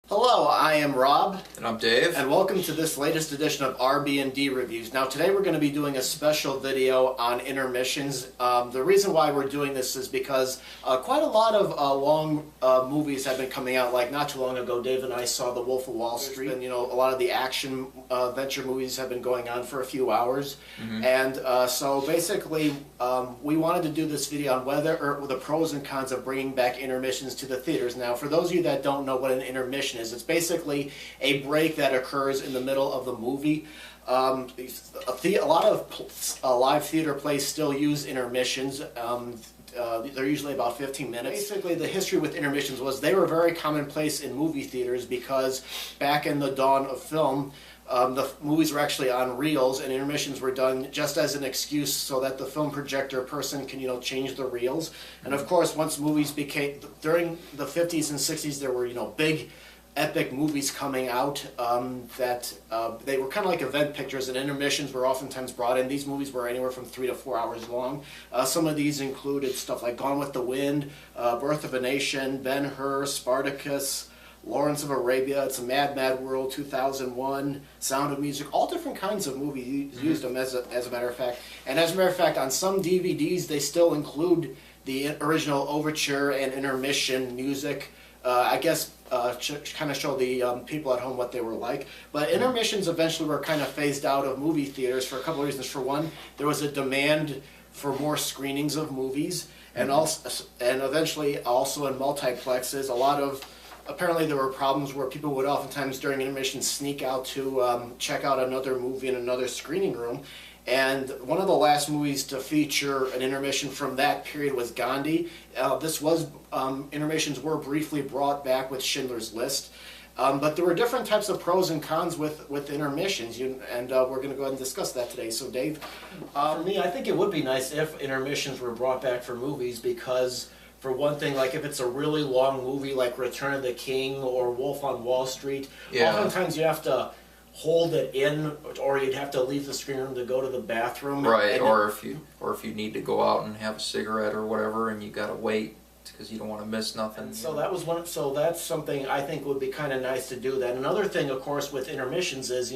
Hello, I am Rob. And I'm Dave. And welcome to this latest edition of RB&D Reviews. Now today we're going to be doing a special video on intermissions. The reason why we're doing this is because quite a lot of long movies have been coming out. Like not too long ago, Dave and I saw The Wolf of Wall Street. And a lot of the action adventure movies have been going on for a few hours. And so basically we wanted to do this video on the pros and cons of bringing back intermissions to the theaters. Now for those of you that don't know what an intermission is, it's basically a break that occurs in the middle of the movie. A lot of live theater plays still use intermissions. They're usually about 15 minutes. Basically, the history with intermissions was they were very commonplace in movie theaters because back in the dawn of film, the movies were actually on reels, and intermissions were done just as an excuse so that the film projector person can, change the reels. And of course, once movies became, during the 50s and 60s, there were, big epic movies coming out that they were kind of like event pictures, and intermissions were oftentimes brought in. These movies were anywhere from 3 to 4 hours long. Some of these included stuff like Gone with the Wind, Birth of a Nation, Ben-Hur, Spartacus, Lawrence of Arabia, It's a Mad, Mad World, 2001, Sound of Music, all different kinds of movies used them as a matter of fact. And as a matter of fact, on some DVDs they still include the original overture and intermission music. I guess kind of show the people at home what they were like. But intermissions eventually were kind of phased out of movie theaters for a couple of reasons. For one, there was a demand for more screenings of movies, and eventually also in multiplexes. Apparently there were problems where people would oftentimes during intermission sneak out to check out another movie in another screening room. And one of the last movies to feature an intermission from that period was Gandhi. Intermissions were briefly brought back with Schindler's List. But there were different types of pros and cons with intermissions, and we're going to go ahead and discuss that today. So Dave? For me, I think it would be nice if intermissions were brought back for movies because, for one thing, like if it's a really long movie like Return of the King or Wolf on Wall Street, oftentimes you have to hold it in, or you'd have to leave the screen room to go to the bathroom. Right, or if you need to go out and have a cigarette or whatever, and you gotta wait because you don't want to miss nothing. And so that's something I think would be kind of nice to do. That another thing, of course, with intermissions is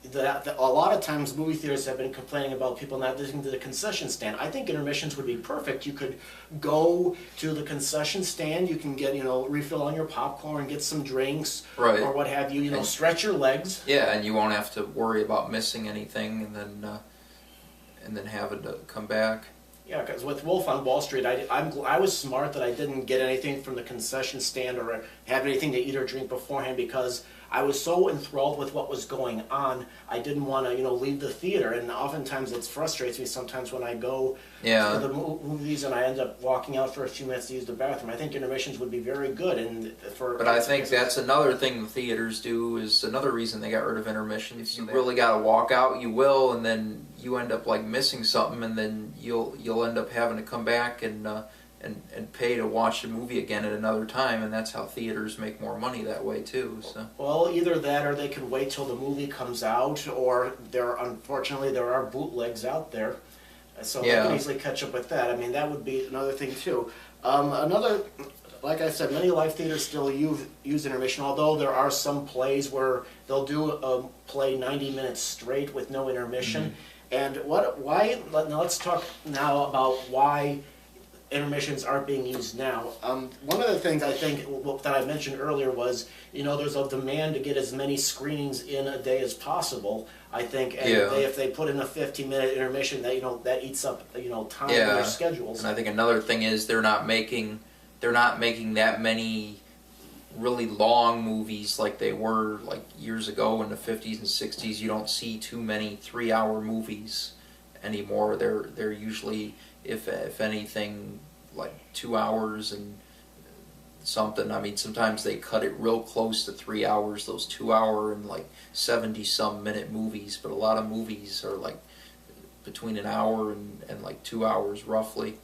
that a lot of times movie theaters have been complaining about people not listening to the concession stand. I think intermissions would be perfect. You could go to the concession stand, you can get, refill on your popcorn, get some drinks, right, or what have you, stretch your legs. Yeah, and you won't have to worry about missing anything and then having to come back. Yeah, because with Wolf on Wall Street, I was smart that I didn't get anything from the concession stand or have anything to eat or drink beforehand because I was so enthralled with what was going on. I didn't want to, leave the theater, and oftentimes it frustrates me sometimes when I go to the movies and I end up walking out for a few minutes to use the bathroom. I think intermissions would be very good, But I think that's another thing the theaters do, is another reason they got rid of intermissions. If you really got to walk out, you will, and then you end up like missing something, and then you'll end up having to come back and pay to watch the movie again at another time, and that's how theaters make more money that way too. So. Well, either that, or they can wait till the movie comes out, or unfortunately there are bootlegs out there, so they can easily catch up with that. I mean, that would be another thing too. Like I said, many live theaters still use intermission, although there are some plays where they'll do a play 90 minutes straight with no intermission. And let's talk now about why intermissions aren't being used now. One of the things I think that I mentioned earlier was, there's a demand to get as many screenings in a day as possible, I think, and if they put in a 15-minute intermission, that eats up, time in their schedules. And I think another thing is they're not making that many really long movies like they were like years ago in the 50s and 60s. You don't see too many 3-hour movies anymore. They're usually, if anything, like 2 hours and something. I mean, sometimes they cut it real close to 3 hours, those 2-hour and like 70-some minute movies, but a lot of movies are like between an hour and like 2 hours roughly.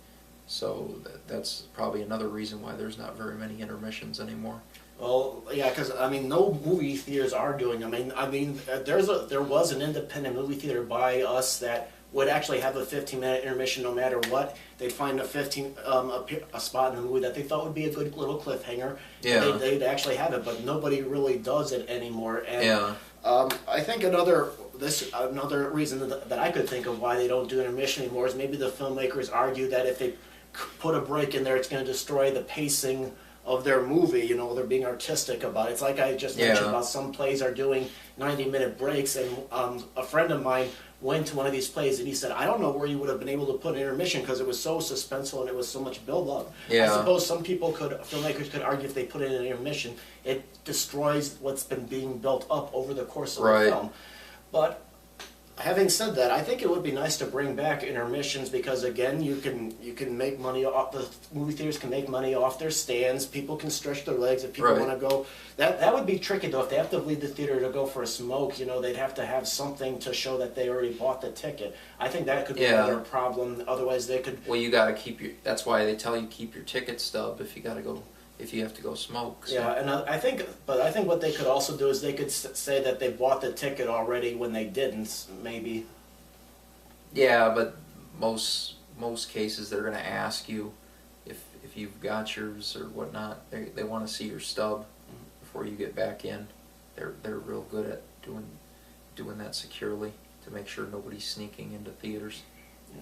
So that's probably another reason why there's not very many intermissions anymore. Well, yeah, because no movie theaters are doing. There was an independent movie theater by us that would actually have a 15-minute intermission no matter what. They'd find a spot in the movie that they thought would be a good little cliffhanger. Yeah. They'd actually have it, but nobody really does it anymore. And Yeah. I think another reason that I could think of why they don't do intermission anymore is maybe the filmmakers argue that if they put a break in there, it's going to destroy the pacing of their movie. You know, they're being artistic about it. It's like I just mentioned about some plays are doing 90-minute breaks, and a friend of mine went to one of these plays and he said, I don't know where you would have been able to put an intermission because it was so suspenseful and it was so much build-up. Yeah. I suppose filmmakers could argue if they put in an intermission, it destroys what's been being built up over the course of the film. But having said that, I think it would be nice to bring back intermissions because, again, you can make money off, the movie theaters can make money off their stands. People can stretch their legs if people want to go. That would be tricky though. If they have to leave the theater to go for a smoke, you know, they'd have to have something to show that they already bought the ticket. I think that could be another problem. Otherwise, they could. Well, you got to keep your. That's why they tell you keep your ticket stub if you got to go. If you have to go smoke. So. Yeah, and I think what they could also do is they could say that they bought the ticket already when they didn't, maybe. Yeah, but most cases they're going to ask you if you've got yours or whatnot. They want to see your stub before you get back in. They're real good at doing that securely to make sure nobody's sneaking into theaters. Yeah.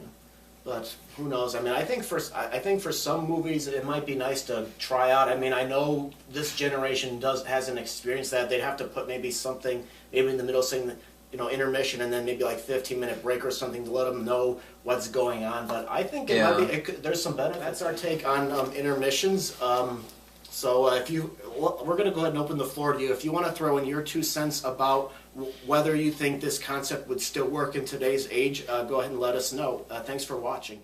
But who knows? I mean, I think for some movies it might be nice to try out. I mean, I know this generation hasn't experienced that. They'd have to put maybe something in the middle, saying, you know, intermission, and then maybe like 15-minute break or something to let them know what's going on. But I think it might be. There's some benefits. That's our take on intermissions. So we're going to go ahead and open the floor to you. If you want to throw in your 2 cents about whether you think this concept would still work in today's age, go ahead and let us know. Thanks for watching.